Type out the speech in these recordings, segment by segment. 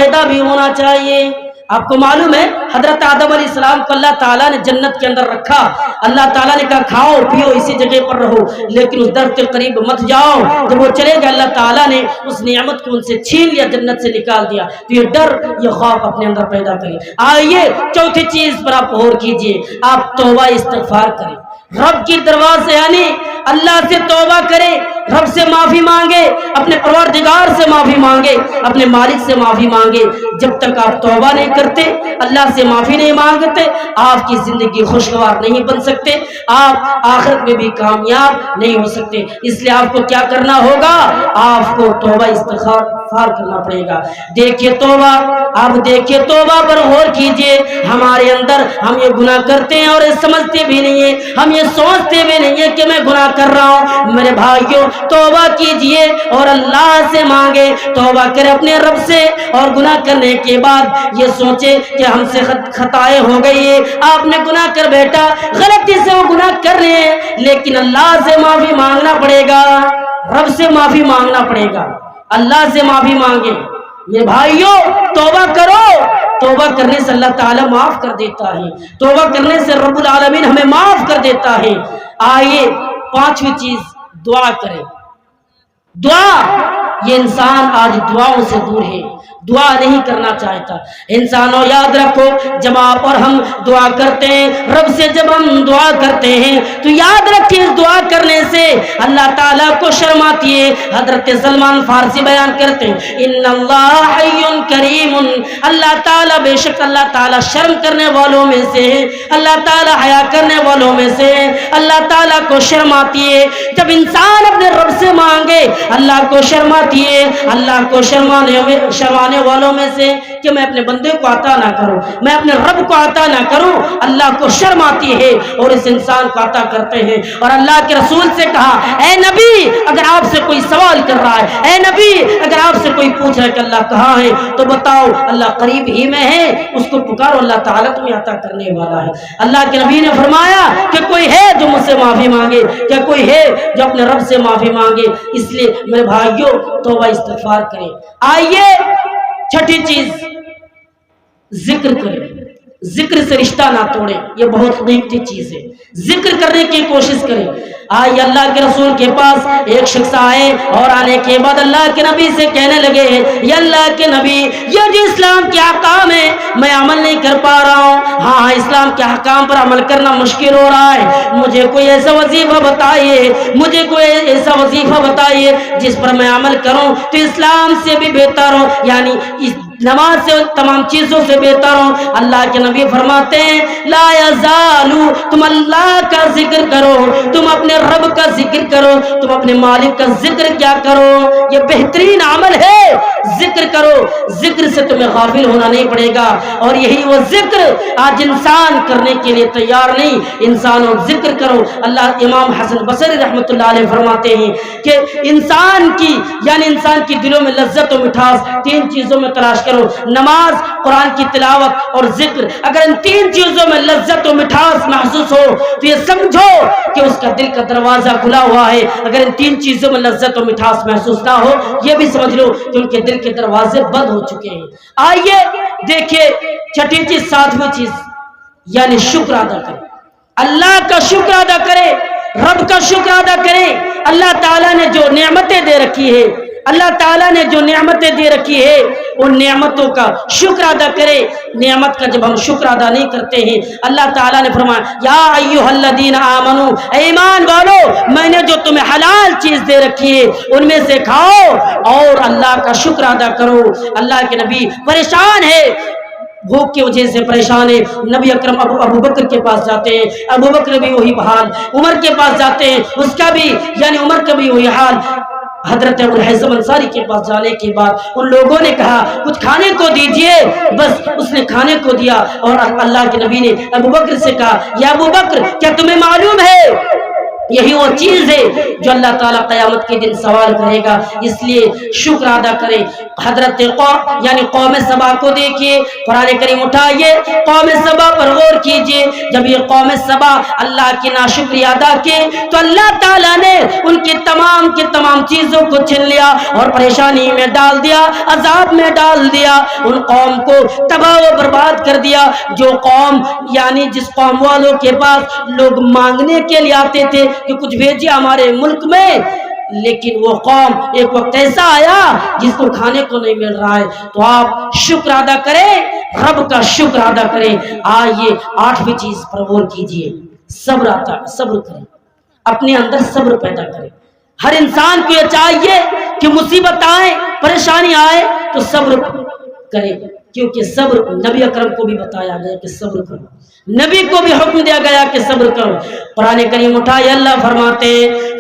پیدا بھی ہونا چاہیے۔ آپ کو معلوم ہے حضرت آدم علیہ السلام کو اللہ تعالیٰ نے جنت کے اندر رکھا، اللہ تعالیٰ نے کہا کھاؤ پیو اسی جگہ پر رہو، لیکن اس درخت کے قریب مت جاؤ۔ جب وہ چلے گئے اللہ تعالیٰ نے اس نعمت کو ان سے چھین لیا، جنت سے نکال دیا۔ تو یہ ڈر، یہ خوف اپنے اندر پیدا کریں۔ آئیے چوتھی چیز پر آپ غور کیجئے، آپ توبہ استغفار کریں، رب کی دروازے یعنی اللہ سے توبہ کرے، رب سے معافی مانگے، اپنے پروردگار سے معافی مانگے، اپنے مالک سے معافی مانگے۔ جب تک آپ توبہ نہیں کرتے، اللہ سے معافی نہیں مانگتے، آپ کی زندگی خوشگوار نہیں بن سکتے، آپ آخرت میں بھی کامیاب نہیں ہو سکتے۔ اس لیے آپ کو کیا کرنا ہوگا؟ آپ کو توبہ استغفار کرنا پڑے گا۔ دیکھیے توبہ، آپ دیکھیے توبہ پر غور کیجئے۔ ہمارے اندر ہم یہ گناہ کرتے ہیں اور یہ سمجھتے بھی نہیں ہیں، ہم یہ سوچتے بھی نہیں ہیں کہ میں گناہ کر رہا ہوں۔ میرے بھائیوں توبہ کیجئے اور اللہ سے مانگے، توبہ کرے اپنے رب سے، اور گناہ کرنے کے بعد یہ سوچے کہ ہم سے خطائیں ہو گئی ہے۔ آپ نے گناہ کر بیٹھا، غلطی سے وہ گناہ کر رہے ہیں، لیکن اللہ سے معافی مانگنا پڑے گا، رب سے معافی مانگنا پڑے گا، اللہ سے معافی مانگے۔ میرے بھائیوں توبہ کرو، توبہ کرنے سے اللہ تعالیٰ معاف کر دیتا ہے، توبہ کرنے سے رب العالمین ہمیں معاف کر دیتا ہے۔ آئیے پانچویں چیز، دعا کریں۔ دعا، یہ انسان آج دعاؤں سے دور ہے، دعا نہیں کرنا چاہتا۔ انسانوں یاد رکھو، جب آپ اور ہم دعا کرتے ہیں، رب سے جب ہم دعا کرتے ہیں تو یاد رکھیے اس دعا کرنے سے اللہ تعالیٰ کو شرم آتی ہے۔ حضرت سلمان فارسی بیان کرتے ہیں، ان اللہ حی کریم، اللہ تعالیٰ بے شک اللہ تعالیٰ شرم کرنے والوں میں سے ہے، اللہ تعالیٰ حیا کرنے والوں میں سے ہے، اللہ تعالیٰ کو شرم آتی ہے۔ جب انسان اپنے رب سے مانگے اللہ کو شرم آتی ہے، اللہ کو شرمانے والوں میں سے کہ میں اپنے بندے کو عطا نہ کروں، میں اپنے رب کو عطا نہ کروں، اللہ کو شرم آتی ہے اور اس انسان کو عطا کرتے ہیں۔ اور اللہ کے رسول سے کہا، اے نبی اگر آپ سے کوئی سوال کر رہا ہے، اے نبی اگر آپ سے کوئی پوچھ رہا ہے کہ اللہ کہاں ہے تو بتاؤ اللہ قریب ہی میں ہے، اس کو پکارو، اللہ تعالیٰ تمہیں عطا کرنے والا ہے۔ اللہ کے نبی نے فرمایا کہ کوئی ہے جو مجھ سے معافی مانگے، کیا کوئی ہے جو اپنے رب سے معافی مانگے؟ اس لیے میرے بھائیوں توبہ استغفار کریں۔ آئیے چھٹی چیز، ذکر کریں، ذکر سے رشتہ نہ توڑیں، یہ بہت قیمتی چیز ہے، ذکر کرنے کی کوشش کریں۔ آئیے اللہ کے رسول کے پاس ایک شخص آئے اور آنے کے بعد اللہ کے نبی سے کہنے لگے، یا اللہ کے نبی یہ جو اسلام کے احکام ہے میں عمل نہیں کر پا رہا ہوں، ہاں اسلام کے احکام پر عمل کرنا مشکل ہو رہا ہے، مجھے کوئی ایسا وظیفہ بتائیے، مجھے کوئی ایسا وظیفہ بتائیے جس پر میں عمل کروں تو اسلام سے بھی بہتر ہو، یعنی نماز سے تمام چیزوں سے بہتر ہو۔ اللہ کے نبی فرماتے ہیں، لا یزالو، تم اللہ کا ذکر کرو، تم اپنے رب کا ذکر کرو، تم اپنے مالک کا ذکر کیا کرو، یہ بہترین عمل ہے، ذکر کرو، ذکر سے تمہیں غافل ہونا نہیں پڑے گا۔ اور یہی وہ ذکر آج انسان کرنے کے لیے تیار نہیں، انسانوں ذکر کرو۔ اللہ امام حسن بصری رحمۃ اللہ علیہ فرماتے ہیں کہ انسان کی یعنی انسان کی دلوں میں لذت و مٹھاس تین چیزوں میں تلاش کرو، نماز، قرآن کی تلاوت اور ذکر۔ اگر ان تین چیزوں میں لذت و مٹھاس محسوس ہو تو یہ سمجھو کہ اس کا دل کا دروازہ کھلا ہوا ہے، اگر ان تین چیزوں میں لذت و مٹھاس محسوس نہ ہو یہ بھی سمجھ لو کہ ان کے دل کے دروازے بند ہو چکے ہیں۔ آئیے دیکھیے چھٹی چیز، ساتویں چیز یعنی شکر ادا کریں، اللہ کا شکر ادا کرے، رب کا شکر ادا کرے۔ اللہ تعالیٰ نے جو نعمتیں دے رکھی ہے، اللہ تعالیٰ نے جو نعمتیں دے رکھی ہے ان نعمتوں کا شکر ادا کرے۔ نعمت کا جب ہم شکر ادا نہیں کرتے ہیں، اللہ تعالیٰ نے فرمایا، یا ایھا الذین آمنو، اے ایمان والو میں نے جو تمہیں حلال چیز دے رکھی ہے ان میں سے کھاؤ اور اللہ کا شکر ادا کرو۔ اللہ کے نبی پریشان ہے، بھوک کی وجہ سے پریشان ہے، نبی اکرم ابو بکر کے پاس جاتے ہیں، ابو بکر بھی وہی حال، عمر کے پاس جاتے ہیں، اس کا بھی یعنی عمر کا بھی وہی حال۔ حضرت ابو الحیثم انصاری کے پاس جانے کے بعد ان لوگوں نے کہا کچھ کھانے کو دیجئے، بس اس نے کھانے کو دیا اور اللہ کے نبی نے ابو بکر سے کہا، یا ابو بکر کیا تمہیں معلوم ہے یہی وہ چیز ہے جو اللہ تعالیٰ قیامت کے دن سوال کرے گا. اس لیے شکر ادا کریں. حضرت یعنی قوم سبا کو دیکھیے، قرآن کریم اٹھائیے، قوم سبا پر غور کیجئے. جب یہ قوم سبا اللہ کی ناشکری ادا کی تو اللہ تعالیٰ نے ان کی تمام چیزوں کو چھین لیا اور پریشانی میں ڈال دیا، عذاب میں ڈال دیا، ان قوم کو تباہ و برباد کر دیا. جو قوم یعنی جس قوم والوں کے پاس لوگ مانگنے کے لیے آتے تھے کہ کچھ بھیجیے ہمارے ملک میں، لیکن وہ قوم ایک وقت ایسا آیا جس کو کھانے کو نہیں مل رہا ہے. تو آپ شکر ادا کریں، رب کا شکر ادا کریں. آئیے 8ویں چیز پر غور کیجئے. صبر کریں، اپنے اندر صبر پیدا کریں. ہر انسان کو یہ چاہیے کہ مصیبت آئے، پریشانی آئے تو صبر کرے، کیونکہ صبر نبی اکرم کو بھی بتایا گیا کہ صبر کرو، نبی کو بھی حکم دیا گیا کہ صبر کرو. قرآن کریم اٹھائے اللہ فرماتے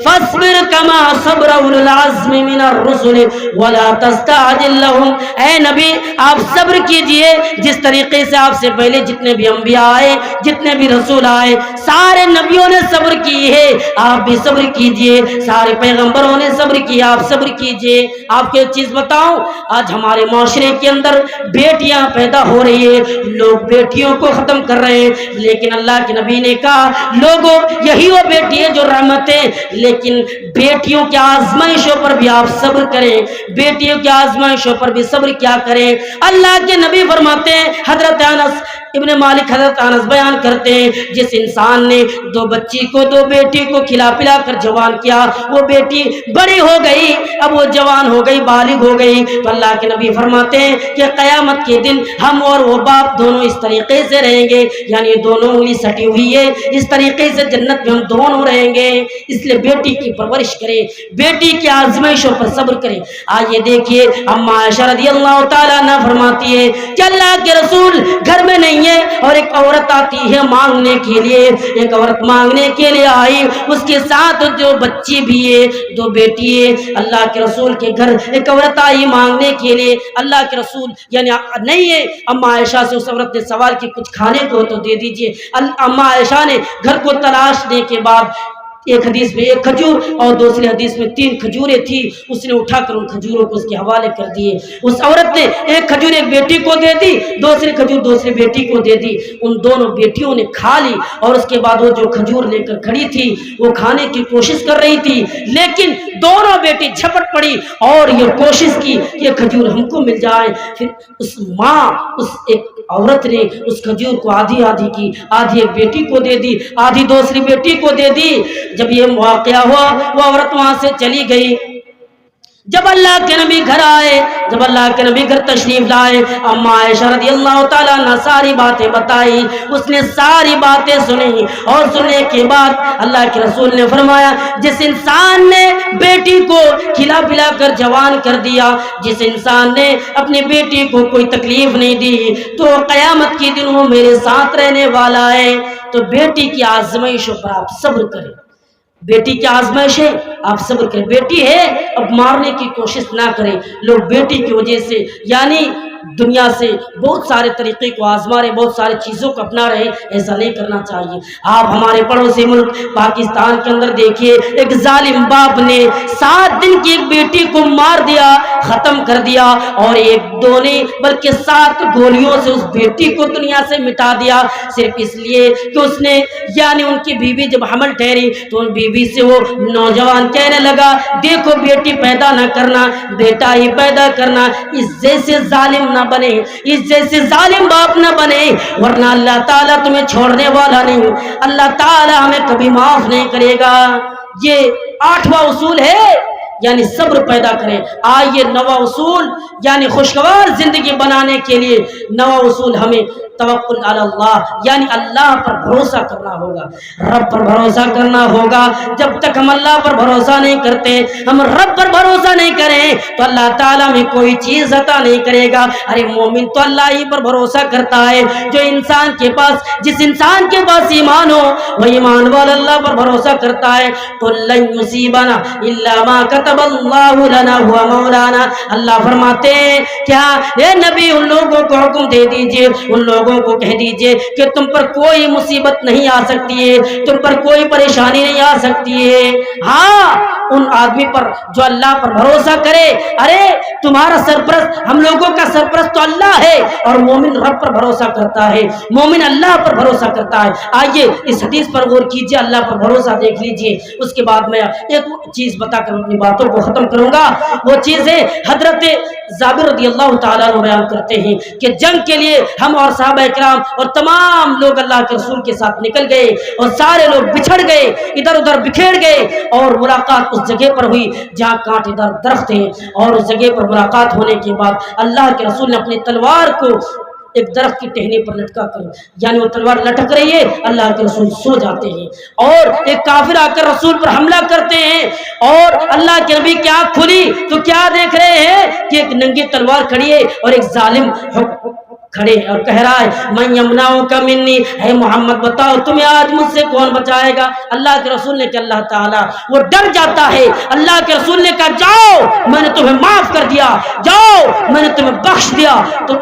فاصبر کما صبر اولو العزم من الرسل ولا تستعجل لهم. اے نبی آپ صبر کیجئے جس طریقے سے آپ سے پہلے جتنے بھی انبیاء آئے، جتنے بھی رسول آئے، سارے نبیوں نے صبر کی ہے، آپ بھی صبر کیجئے. سارے پیغمبروں نے صبر کیا، آپ صبر کیجئے. آپ کو ایک چیز بتاؤں، آج ہمارے معاشرے کے اندر بیٹیاں پیدا ہو رہی ہے، لوگ بیٹیوں کو ختم کر رہے ہیں، لیکن اللہ کے نبی نے کہا لوگوں یہی وہ بیٹی ہے جو رحمت ہے، لیکن بیٹیوں کی آزمائشوں پر بھی آپ صبر کریں، بیٹیوں کی آزمائشوں پر بھی صبر کیا کریں. اللہ کے نبی فرماتے ہیں، حضرت انس ابن مالک حضرت انس بیان کرتے ہیں، جس انسان نے دو بیٹی کو کھلا پلا کر جوان کیا، وہ بیٹی بڑی ہو گئی، اب وہ جوان ہو گئی، بالغ ہو گئی، تو اللہ کے نبی فرماتے ہیں کہ قیامت کے دن ہم اور وہ باپ دونوں اس طریقے سے رہیں گے، یعنی دونوں انگلی سٹی ہوئی ہے، اس طریقے سے جنت میں ہم دونوں رہیں گے. اس لیے بیٹی کی پرورش کریں، بیٹی کی آزمائشوں پر صبر کریں. آئیے دیکھیے اما عائشہ رضی اللہ تعالیٰ عنہ فرماتی ہے کہ اللہ کے رسول گھر میں نہیں ہے اور ایک عورت آتی ہے مانگنے کے لیے، ایک عورت مانگنے کے لیے آئی، اس کے ساتھ جو بچی بھی ہے، دو بیٹی ہے. اللہ کے رسول کے گھر ایک عورت آئی مانگنے کے لیے، اللہ کے رسول یعنی نہیں ہے. اما عائشہ سے اس عورت نے سوال کی کچھ کھانے کو تو دے دیجئے. اما عائشہ نے گھر کو تلاشنے کے بعد ایک حدیث میں 1 کھجور اور دوسری حدیث میں 3 کھجوریں تھی، اس نے اٹھا کر ان کھجوروں کو اس کے حوالے کر دیے. اس عورت نے 1 کھجور ایک بیٹی کو دے دی، دوسری کھجور دوسری بیٹی کو دے دی. ان دونوں بیٹیوں نے کھا لی اور اس کے بعد وہ جو کھجور لے کر کھڑی تھی وہ کھانے کی کوشش کر رہی تھی، لیکن دونوں بیٹی جھپٹ پڑی اور یہ کوشش کی کہ کھجور ہم کو مل جائے. پھر اس ایک عورت نے اس کھجور کو آدھی کی، آدھی ایک بیٹی کو دے دی، آدھی دوسری بیٹی کو دے دی. جب یہ واقعہ ہوا وہ عورت وہاں سے چلی گئی. جب اللہ کے نبی گھر آئے، جب اللہ کے نبی گھر تشریف لائے، اما عائشہ رضی اللہ تعالیٰ نے ساری باتیں بتائی، اس نے ساری باتیں سنی اور سننے کے بعد اللہ کے رسول نے فرمایا جس انسان نے بیٹی کو کھلا پلا کر جوان کر دیا، جس انسان نے اپنی بیٹی کو کوئی تکلیف نہیں دی، تو قیامت کے دن وہ میرے ساتھ رہنے والا ہے. تو بیٹی کی آزمائشوں پر آپ صبر کریں، بیٹی کی آزمائش ہے آپ صبر کریں. بیٹی ہے اب مارنے کی کوشش نہ کریں. لوگ بیٹی کی وجہ سے یعنی دنیا سے بہت سارے طریقے کو آزما رہے، بہت سارے چیزوں کو اپنا رہے، ایسا نہیں کرنا چاہیے. آپ ہمارے پڑوسی ملک پاکستان کے اندر دیکھیے، ایک ظالم باپ نے 7 دن کی ایک بیٹی کو مار دیا، ختم کر دیا، اور 1-2 نہیں بلکہ 7 گولیوں سے اس بیٹی کو دنیا سے مٹا دیا، صرف اس لیے کہ اس نے یعنی ان کی بیوی جب حمل ٹھہری تو ان بیوی سے وہ نوجوان کہنے لگا دیکھو بیٹی پیدا نہ کرنا، بیٹا ہی پیدا کرنا. اس جیسے ظالم نہ بنے، اس جیسے ظالم باپ نہ بنے، ورنہ اللہ تعالیٰ تمہیں چھوڑنے والا نہیں، اللہ تعالیٰ ہمیں کبھی معاف نہیں کرے گا. یہ 8واں اصول ہے یعنی صبر پیدا کریں. آئیے 9واں اصول یعنی خوشگوار زندگی بنانے کے لیے 9واں اصول ہمیں توکل علی اللہ یعنی اللہ پر بھروسہ کرنا ہوگا، رب پر بھروسہ کرنا ہوگا. جب تک ہم اللہ پر بھروسہ نہیں کرتے، ہم رب پر بھروسہ نہیں کریں تو اللہ تعالیٰ میں کوئی چیز عطا نہیں کرے گا. ارے مومن تو اللہ ہی پر بھروسہ کرتا ہے. جو انسان کے پاس جس انسان کے پاس ایمان ہو وہ ایمان والا اللہ پر بھروسہ کرتا ہے. تو لن یصیبنا الا ما كتب كتب اللہ لنا هو مولانا. اللہ فرماتے ہیں کیا اے نبی ان لوگوں کو حکم دے دیجئے, ان لوگوں کو کہہ دیجئے کہ تم پر کوئی مصیبت نہیں آ سکتی ہے, تم پر کوئی پریشانی نہیں آ سکتی ہے. ہاں ان آدمی پر جو اللہ پر بھروسہ کرے. ارے تمہارا سرپرست, ہم لوگوں کا سرپرست تو اللہ ہے, اور مومن رب پر بھروسہ کرتا ہے, مومن اللہ پر بھروسہ کرتا ہے. آئیے اس حدیث پر غور کیجئے, اللہ پر بھروسہ دیکھ لیجئے. اس کے بعد میں ایک چیز بتا کر اپنی باتوں کو ختم کروں گا. وہ چیز ہے حضرت جابر رضی اللہ تعالیٰ عنہ بیان کرتے ہیں کہ جنگ کے لیے ہم اور صحابہ کرام اور تمام لوگ اللہ کے رسول کے ساتھ نکل گئے, اور سارے لوگ بچھڑ گئے, ادھر ادھر بکھیر گئے, اور ملاقات اس جگہ پر ہوئی جہاں کانٹے دار درخت ہیں. اور اس جگہ پر ملاقات ہونے کے بعد اللہ کے رسول نے اپنی تلوار کو ایک درخت کی ٹہنی پر لٹکا کر, یعنی وہ تلوار لٹک رہی ہے, اللہ کے رسول سو جاتے ہیں, اور ایک کافر آ کر رسول پر حملہ کرتے ہیں, اور اللہ کے نبی کی آنکھ کھلی تو کیا دیکھ رہے ہیں کہ ایک ننگی تلوار کھڑی ہے اور ایک ظالم کھڑے اور کہہ رہا ہے من یمنعک منی, اے محمد بتاؤ تمہیں آج مجھ سے کون بچائے گا. اللہ کے رسول نے کہ اللہ تعالیٰ, وہ ڈر جاتا ہے. اللہ کے رسول نے کہا جاؤ میں نے تمہیں معاف کر دیا, جاؤ میں نے تمہیں بخش دیا,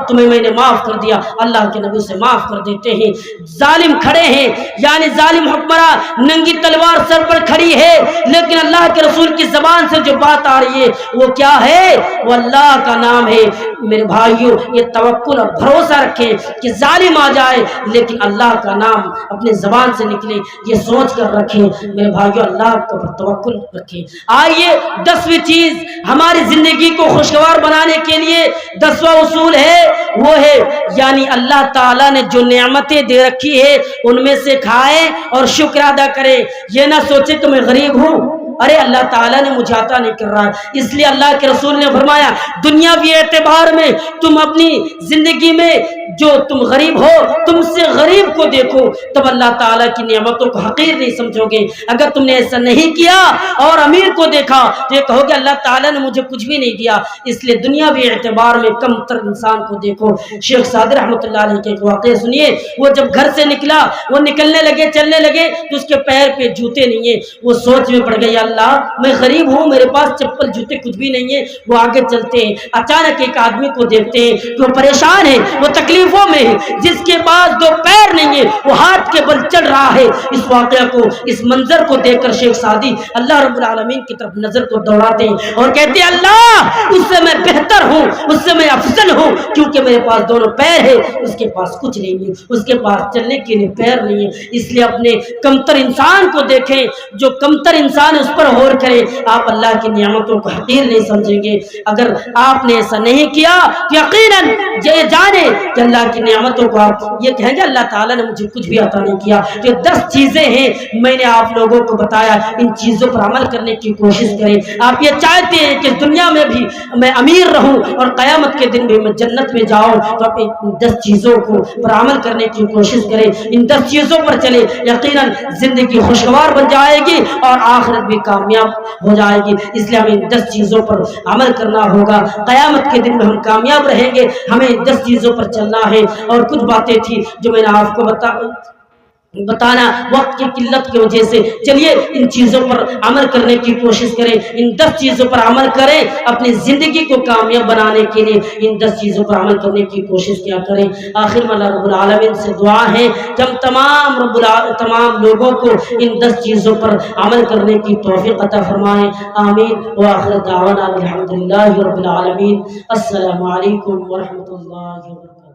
تمہیں میں نے معاف کر دیا. اللہ کے نبی سے معاف کر دیتے ہیں. ظالم کھڑے ہیں, یعنی ظالم حکمراں ننگی تلوار سر پر کھڑی ہے, لیکن اللہ کے رسول کی زبان سے جو بات آ رہی ہے وہ کیا ہے, وہ اللہ کا نام ہے. میرے بھائیوں یہ توکل اور بھروسہ رکھیں کہ ظالم آ جائے لیکن اللہ کا نام اپنے زبان سے نکلے, یہ سوچ کر رکھیں. میرے بھائیوں اللہ کا توکل رکھیں. آئیے 10ویں چیز ہماری زندگی کو خوشگوار بنانے کے لیے 10واں اصول ہے, وہ ہے یعنی اللہ تعالیٰ نے جو نعمتیں دے رکھی ہے ان میں سے کھائیں اور شکر ادا کریں. یہ نہ سوچے کہ میں غریب ہوں, ارے اللہ تعالیٰ نے مجھے عطا نہیں کر رہا, اس لیے اللہ کے رسول نے فرمایا دنیاوی اعتبار میں تم اپنی زندگی میں جو تم غریب ہو تم سے غریب کو دیکھو, تب اللہ تعالیٰ کی نعمتوں کو حقیر نہیں سمجھو گے. اگر تم نے ایسا نہیں کیا اور امیر کو دیکھا تو یہ کہو گے اللہ تعالیٰ نے مجھے کچھ بھی نہیں دیا. اس لیے دنیاوی اعتبار میں کم تر انسان کو دیکھو. شیخ سعدی رحمۃ اللہ علیہ کے ایک واقعہ سنیے. وہ جب گھر سے نکلا, وہ نکلنے لگے, چلنے لگے تو اس کے پیر پہ جوتے نہیں ہیں. وہ سوچ میں پڑ گئی اللہ میں غریب ہوں, میرے پاس چپل جوتے کچھ بھی نہیں ہیں. وہ آگے چلتے ہیں, اچانک ایک آدمی کو دیکھتے ہیں کہ وہ پریشان ہے, وہ تکلیفوں میں ہے, جس کے پاس 2 پیر نہیں ہے, وہ ہاتھ کے بل چل رہا ہے. اس واقعہ کو, اس منظر کو دیکھ کر شیخ سعدی اللہ رب العالمین کی طرف نظر کو دوڑاتے ہیں اور کہتے ہیں اللہ اس سے میں بہتر ہوں, اس سے میں افضل ہوں, کیونکہ میرے پاس 2 پیر ہے, اس کے پاس کچھ نہیں ہے, اس کے پاس چلنے کے لیے پیر نہیں ہے. اس لیے اپنے کمتر انسان کو دیکھیں, جو کمتر انسان اس پر غور کرے, آپ اللہ کی نعمتوں کو حقیر نہیں سمجھیں گے. اگر آپ نے ایسا نہیں کیا یقیناً یہ جانے کہ اللہ کی نعمتوں کو آپ یہ کہیں گے اللہ تعالیٰ نے مجھے کچھ بھی عطا نہیں کیا. یہ 10 چیزیں ہیں میں نے آپ لوگوں کو بتایا, ان چیزوں پر عمل کرنے کی کوشش کریں. آپ یہ چاہتے ہیں کہ دنیا میں بھی میں امیر رہوں اور قیامت کے دن بھی میں جنت میں جاؤں, تو آپ ان 10 چیزوں کو پر عمل کرنے کی کوشش کریں, ان 10 چیزوں پر چلے, یقیناً زندگی خوشگوار بن جائے گی اور آخرت بھی کامیاب ہو جائے گی. اس لیے ہمیں ان 10 چیزوں پر عمل کرنا ہوگا, قیامت کے دن میں ہم کامیاب رہیں گے. ہمیں 10 چیزوں پر چلنا ہے. اور کچھ باتیں تھی جو میں نے آپ کو بتانا وقت کی قلت کی وجہ سے, چلیے ان چیزوں پر عمل کرنے کی کوشش کریں, ان 10 چیزوں پر عمل کریں, اپنی زندگی کو کامیاب بنانے کے لیے ان 10 چیزوں پر عمل کرنے کی کوشش کیا کریں. آخر میں اللہ رب العالمین سے دعا ہے کہ ہم تمام لوگوں کو ان 10 چیزوں پر عمل کرنے کی توفیق عطا فرمائیں. آمین. وآخر دعوانا الحمدللہ رب العالمین. السلام علیکم ورحمۃ اللہ وبرکاتہ.